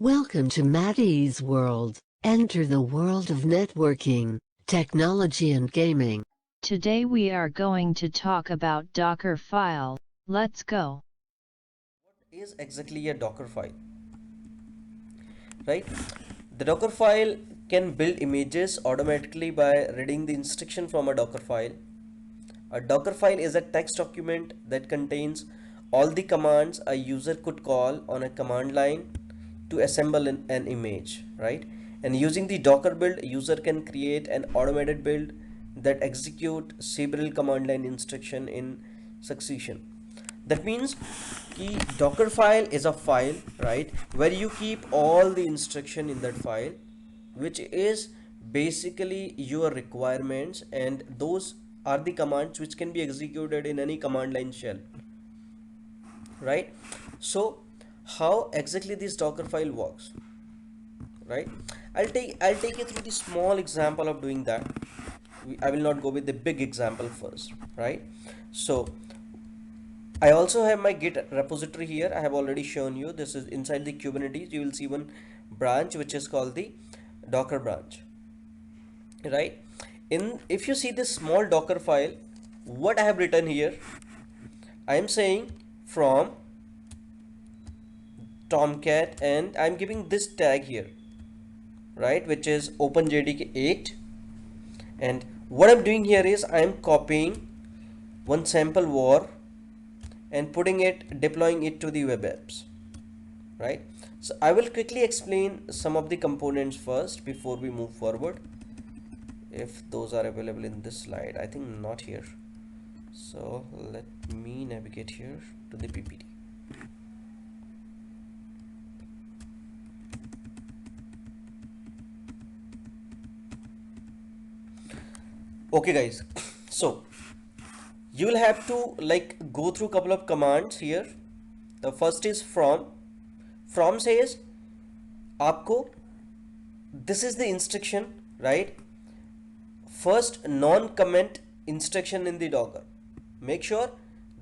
Welcome to Maddie's World. Enter the world of networking, technology and gaming. Today we are going to talk about Docker file. Let's go. What is exactly a Docker file? Right? The Docker file can build images automatically by reading the instruction from a Docker file. A Docker file is a text document that contains all the commands a user could call on a command line to assemble an image, right? And using the Docker build, user can create an automated build that execute several command line instruction in succession. That means कि Docker file is a file, right, where you keep all the instruction in that file, which is basically your requirements, and those are the commands which can be executed in any command line shell, right? So how exactly this Docker file works, right? I'll take you through the small example of doing that. I will not go with the big example first, right? So I also have my Git repository here. I have already shown you. This is inside the Kubernetes. You will see one branch which is called the Docker branch, right? If you see this small Docker file, what I have written here, I am saying from Tomcat, and I'm giving this tag here, right, which is OpenJDK 8. And what I'm doing here is I'm copying one sample var and deploying it to the web apps, right? So I will quickly explain some of the components first before we move forward, if those are available in this slide. I think not here, so let me navigate here to the PPT. Okay guys, so you will have to go through a couple of commands here. The first is from says आपको, this is the instruction, right? First non-comment instruction in the Docker. Make sure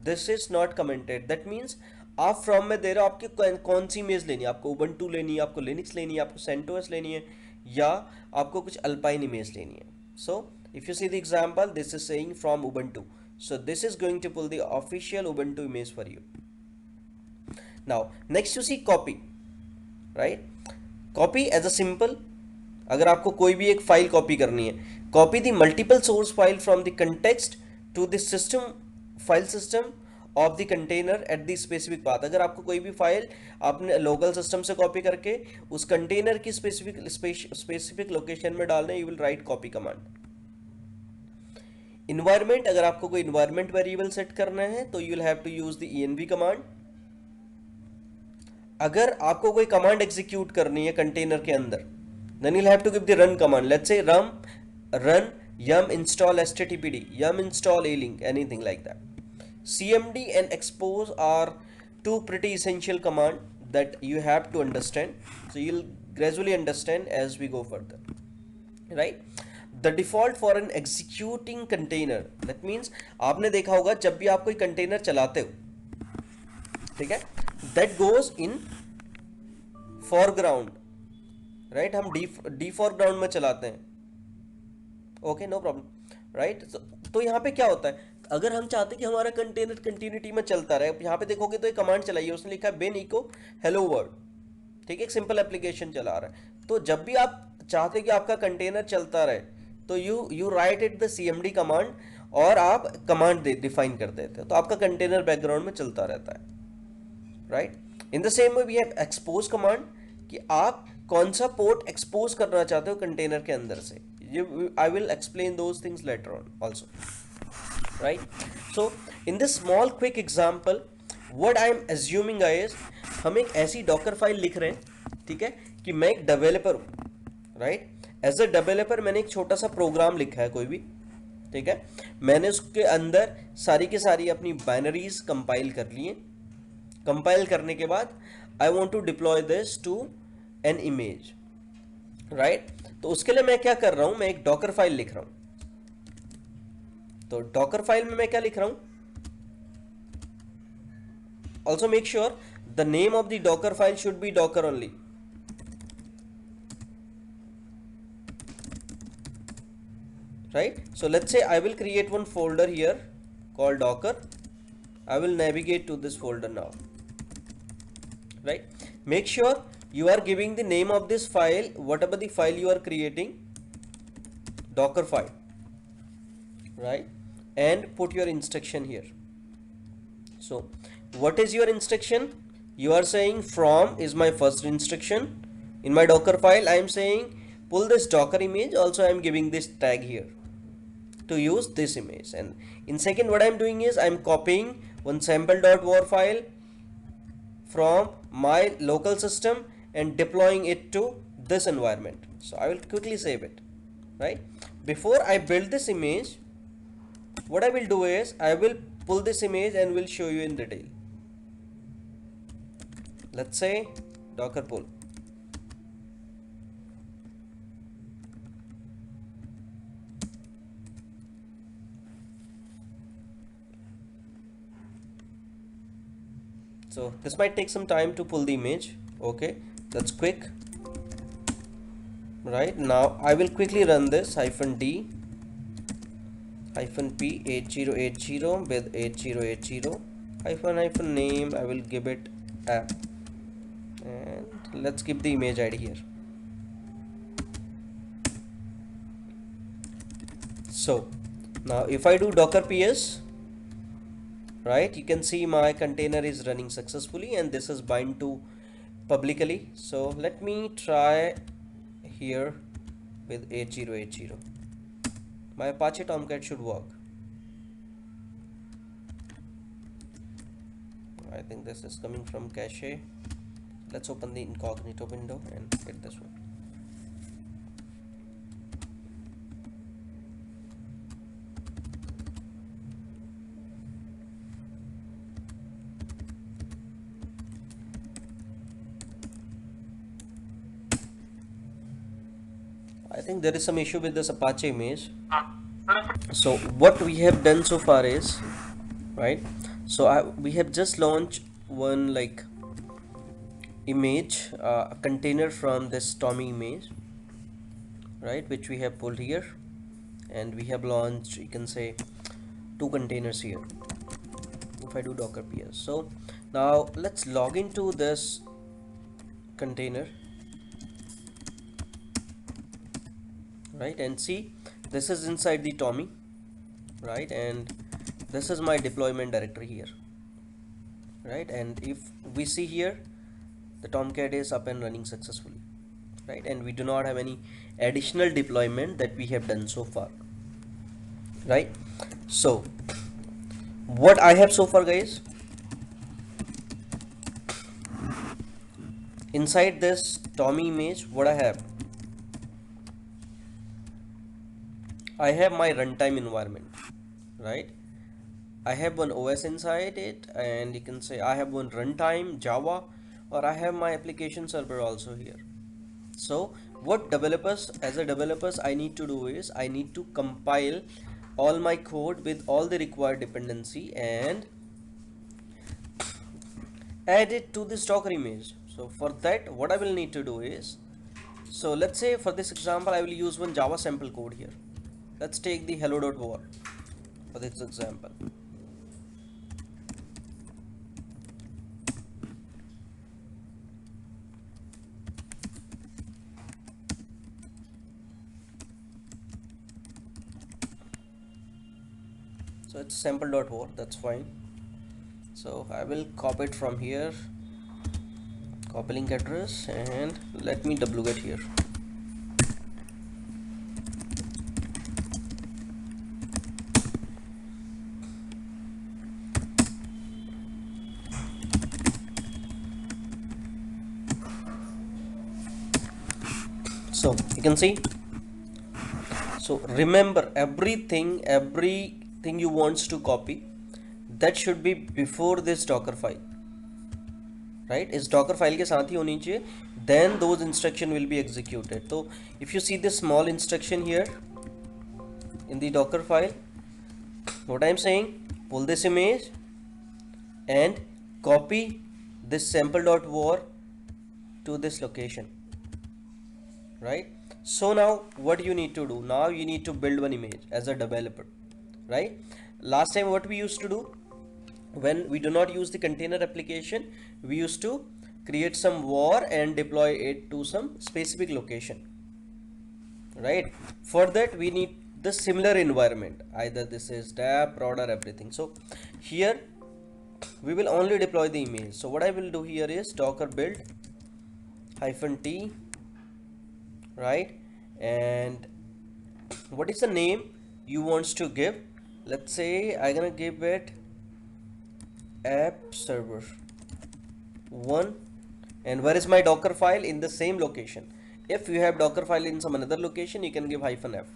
this is not commented. That means आप from में दे रहे हो आपकी कौन सी image लेनी है, आपको Ubuntu लेनी है, आपको Linux लेनी है, आपको CentOS लेनी है, या आपको कुछ Alpine इमेज लेनी है. So if you see the example, this is saying from Ubuntu. So this is going to pull the official Ubuntu image for you. Now next you see copy, right? Copy as a simple, अगर आपको कोई भी एक file copy करनी है, copy the multiple source file from the context to the system file system of the container at the specific path. अगर आपको कोई भी फाइल आपने लोकल सिस्टम से कॉपी करके उस कंटेनर की स्पेसिफिक लोकेशन में डालना है, you will write copy command. Environment, अगर आपको कोई इन्वायरमेंट वेरिएबल सेट करना है तो you will have to use the env command. अगर आपको कोई कमांड एग्जीक्यूट करनी है कंटेनर के अंदर, then you'll have to give the run command. Let's say run yum install httpd, yum install alink, anything like that. cmd and expose are two pretty essential command that you have to understand, so you'll gradually understand as we go further, right? The default for an executing container, that means आपने देखा होगा जब भी आप कोई container चलाते हो, ठीक है, that goes in foreground, right? हम डी फोरग्राउंड में चलाते हैं. Okay, no problem, right? तो यहाँ पे क्या होता है, अगर हम चाहते हैं कि हमारा कंटेनर कंटिन्यूटी में चलता रहे, यहाँ पे देखोगे तो एक कमांड चलाइए, उसने लिखा है बेन इको हेलो वर्ल्ड, ठीक है, एक सिंपल एप्लीकेशन चला रहा है. तो जब भी आप चाहते हैं कि आपका कंटेनर चलता रहे तो you right it the cmd command और आप कमांड डिफाइन कर देते हैं, तो आपका कंटेनर बैकग्राउंड में चलता रहता है, right? In the same way we have expose command, कि आप कौन सा पोर्ट एक्सपोज करना चाहते हो कंटेनर के अंदर से. I will explain those things later on also, right? So in this small quick example what I am assuming is, हम एक ऐसी डॉकर फाइल लिख रहे हैं, ठीक है, कि मैं एक डेवलपर हूँ, राइट? एज अ डेवलपर मैंने एक छोटा सा प्रोग्राम लिखा है कोई भी, ठीक है, मैंने उसके अंदर सारी की सारी अपनी बाइनरीज कंपाइल कर ली हैं. कंपाइल करने के बाद I want to deploy this to an image, right? तो उसके लिए मैं क्या कर रहा हूं, मैं एक डॉकर फाइल लिख रहा हूं. तो डॉकर फाइल में मैं क्या लिख रहा हूं, also make sure the name of the Docker file should be Docker only, right? So let's say I will create one folder here called Docker. I will navigate to this folder now, right? Make sure you are giving the name of this file, whatever the file you are creating, Docker file, right? And put your instruction here. So what is your instruction? You are saying from is my first instruction. In my Docker file I am saying pull this Docker image, also I am giving this tag here to use this image. And in second, what I am doing is I am copying one sample.war file from my local system and deploying it to this environment. So I will quickly save it, right? Before I build this image, what I will do is I will pull this image and will show you in detail. Let's say Docker pull. So this might take some time to pull the image. Okay, that's quick. Right now I will quickly run this -d -p 8080 with 8080 hyphen name. I will give it app, and let's keep the image ID here. So now if I do docker ps, right, you can see my container is running successfully and this is bind to publicly. So let me try here with 8080. My Apache Tomcat should work. I think this is coming from cache. Let's open the incognito window and get this one. I think there is some issue with this Apache image. So what we have done so far is, right, so we have just launched one like image, a container from this Tommy image, right, which we have pulled here, and we have launched, you can say, 2 containers here. If I do docker ps, so now let's log into this container, right, and see this is inside the Tommy, right, and this is my deployment directory here, right, and if we see here the Tomcat is up and running successfully, right, and we do not have any additional deployment that we have done so far, right. So what I have so far, guys, inside this Tommy image, what I have my runtime environment, right. I have one OS inside it, and you can say I have one runtime Java, or I have my application server also here. So what developers, as a developers, I need to do is I need to compile all my code with all the required dependency and add it to this Docker image. So for that, what I will need to do is, so let's say for this example I will use one Java sample code here. Let's take the hello.war for this example. So it's sample.war, that's fine. So I will copy it from here, copy link address, and let me wget here. So you can see, so remember everything you wants to copy, that should be before this Docker file, right, is Docker file के साथ ही होनी चाहिए, then those instruction will be executed. So if you see this small instruction here in the Docker file, what I am saying, pull this image and copy this sample.war to this location, right. So now what you need to do, now you need to build one image as a developer, right? Last time what we used to do, when we do not use the container application, we used to create some var and deploy it to some specific location, right? For that we need the similar environment, either this is tab, prod or everything. So here we will only deploy the image. So what I will do here is docker build -t, right? And what is the name you wants to give? Let's say I'm gonna give it app server 1. And where is my docker file? In the same location. If you have docker file in some another location, you can give -f.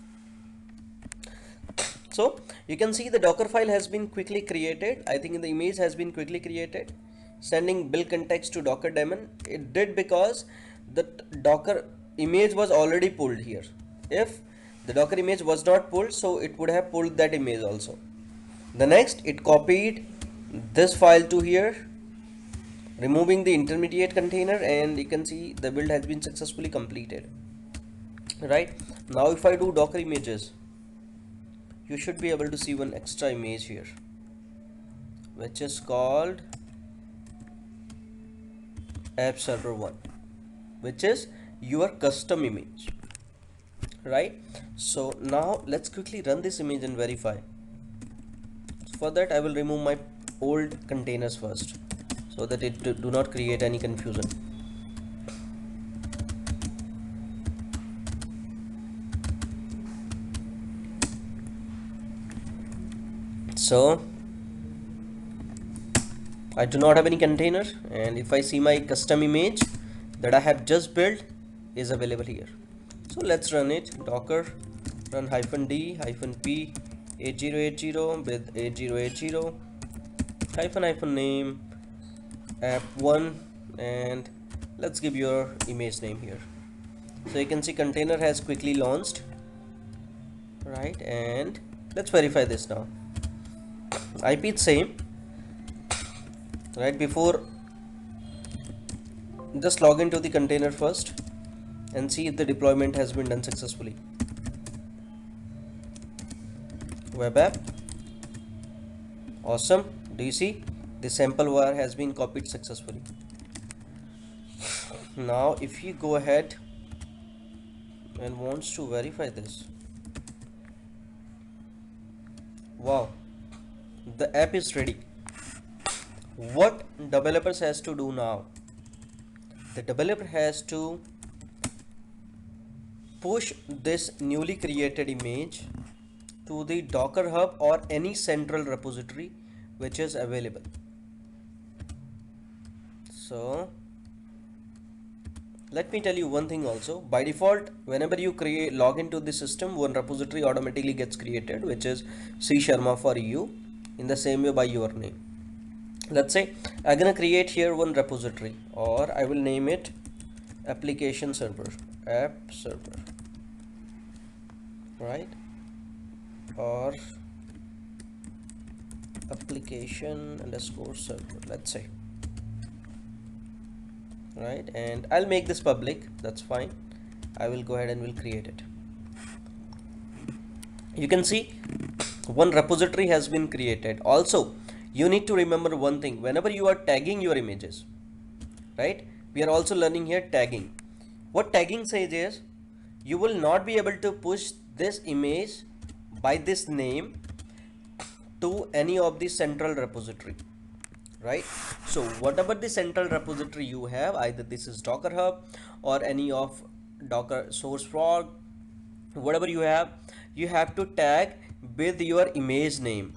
So you can see the docker file has been quickly created. I think the image has been quickly created. Sending build context to docker daemon. It did because the docker image was already pulled here. If the docker image was not pulled, so it would have pulled that image also. The next, it copied this file to here, removing the intermediate container, and you can see the build has been successfully completed, right? Now if I do docker images, you should be able to see one extra image here, which is called app server 1, which is your custom image, right? So now let's quickly run this image and verify. For that I will remove my old containers first, so that it do not create any confusion. So I do not have any container, and if I see my custom image that I have just built is available here. So let's run it. Docker run -d -p 8080 with 8080 -name app1, and let's give your image name here. So you can see container has quickly launched, right? And let's verify this now. IP is same, right? Before, just log into the container first and see if the deployment has been done successfully. Web app, awesome. Do you see the sample var has been copied successfully? Now if you go ahead and wants to verify this, wow, the app is ready. What developers has to do now? The developer has to push this newly created image to the Docker Hub or any central repository which is available. So let me tell you one thing also. By default, whenever you log into the system, one repository automatically gets created, which is C Sharma for you, in the same way by your name. Let's say I'm gonna create here one repository, or I will name it application server, app server, right? Or application underscore server, let's say, right? And I'll make this public, that's fine. I will go ahead and will create it. You can see one repository has been created. Also, you need to remember one thing: whenever you are tagging your images, right? We are also learning here tagging. What tagging says is, you will not be able to push this image by this name to any of the central repository, right? So whatever the central repository you have, either this is Docker Hub or any of Docker SourceFrog, whatever you have to tag with your image name,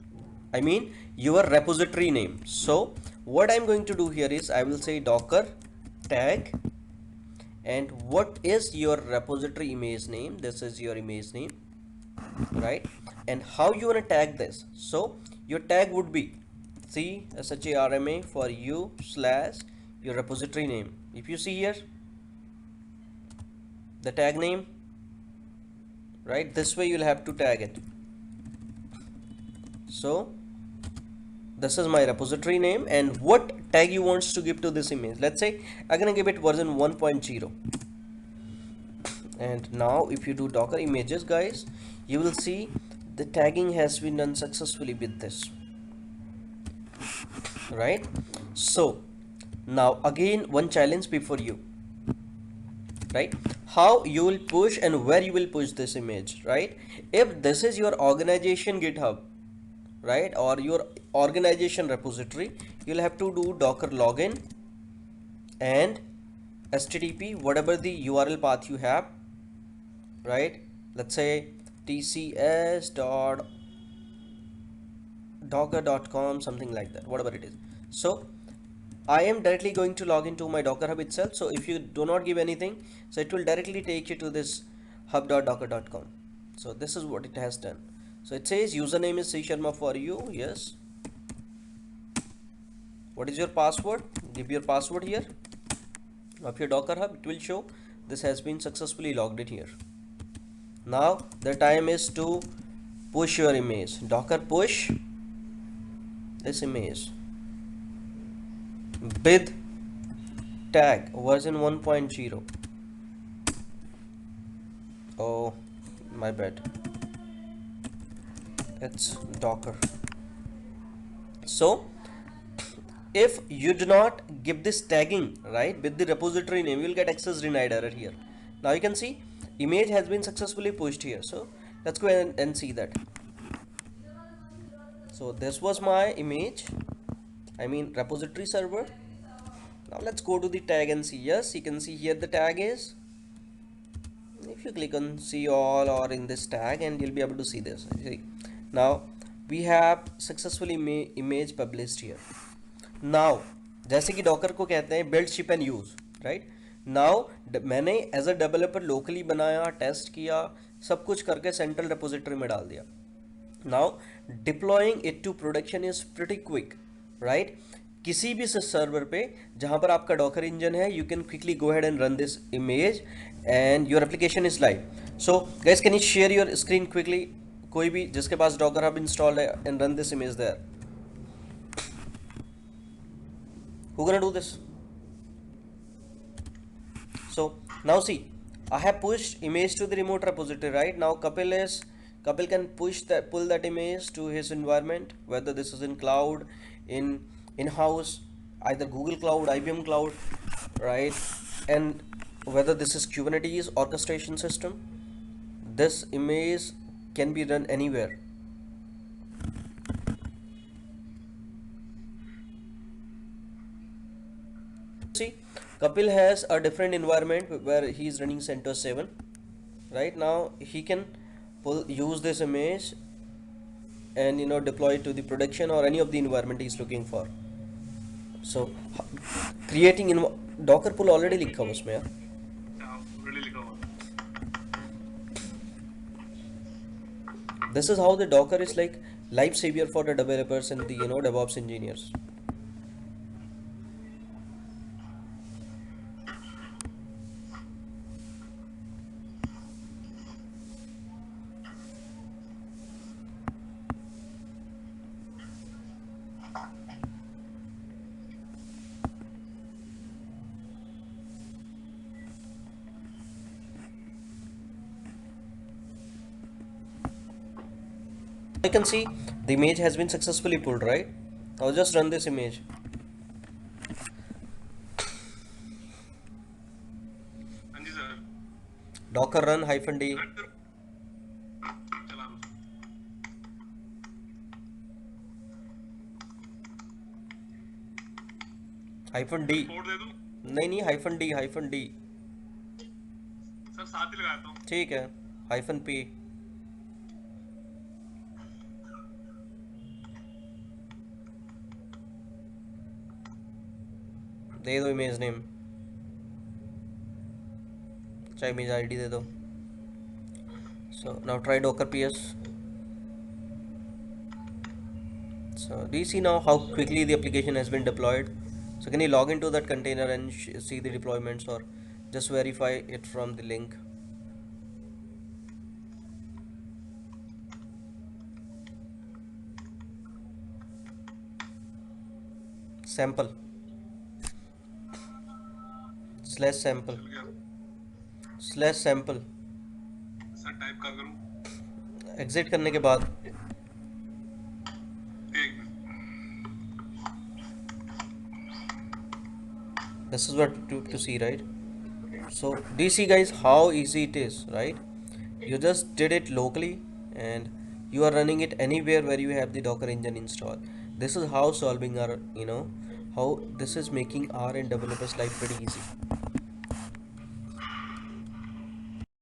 I mean your repository name. So what I'm going to do here is, I will say docker tag, and what is your repository image name? This is your image name, right? And how you want to tag this? So your tag would be CSHARMA for you / your repository name. If you see here the tag name, right, this way you'll have to tag it. So this is my repository name, and what tag you wants to give to this image. Let's say I'm gonna give it version 1.0. And now if you do Docker images, guys, you will see the tagging has been done successfully with this, right? So now again one challenge before you, right? How you will push and where you will push this image, right? If this is your organization GitHub, right, or your organization repository, you'll have to do Docker login and HTTP, whatever the URL path you have, right? Let's say tcs.docker.com, something like that, whatever it is. So I am directly going to log into my Docker Hub itself. So if you do not give anything, so it will directly take you to this hub.docker.com. So this is what it has done. So it says username is C Sharma for you. Yes. What is your password? Give your password here of your Docker Hub. It will show this has been successfully logged in here. Now the time is to push your image. Docker push this image with tag version 1.0. Oh, my bad. It's Docker. So if you do not give this tagging right with the repository name, you will get access denied error here. Now you can see image has been successfully pushed here. So let's go ahead and see that. So this was my image, I mean repository server. Now let's go to the tag and see. Yes, you can see here the tag is, if you click on see all or in this tag, and you'll be able to see this. See, now we have successfully image published here. Now जैसे कि Docker को कहते हैं build ship and use, right? Now मैंने as a developer locally बनाया, test किया, सब कुछ करके सेंट्रल रेपोजिटरी में डाल दिया. Now deploying it to production is pretty quick, right? किसी भी सर्वर पे जहां पर आपका डॉकर इंजन है, you can quickly go ahead and run this image and your application is live. So guys, can you share your screen quickly, कोई भी जिसके पास डॉकर हब इंस्टॉल्ड है, and run this image there. Who gonna do this? So now see, I have pushed image to the remote repository, right? Now Kapil can pull that image to his environment, whether this is in cloud, in-house, either Google Cloud, IBM Cloud, right? And whether this is Kubernetes orchestration system, this image can be run anywhere. See, Kapil has a different environment where he is running CentOS 7. Right now, he can use this image and deploy it to the production or any of the environment he is looking for. So, creating Docker pull already लिखा हुआ उसमें यार. This is how the Docker is like life savior for the developers and the DevOps engineers. You can see the image has been successfully pulled, right? I'll just run this image. Docker run -d. -d. नहीं -d. Sir साथ ही लगाता हूँ. ठीक है, -p. दे दो image name, चाहे image ID दे दो. So now try Docker PS. So do you see now how quickly the application has been deployed? So can you log into that container and see the deployments, or just verify it from the link? Sample /sample. Slash sample sir type का करूँ? Exit करने के बाद एक minute. this is what to see, right? So do you see guys how easy it is, right? You just did it locally and you are running it anywhere where you have the Docker engine installed. This is how solving our, how this is making our and developers life pretty easy.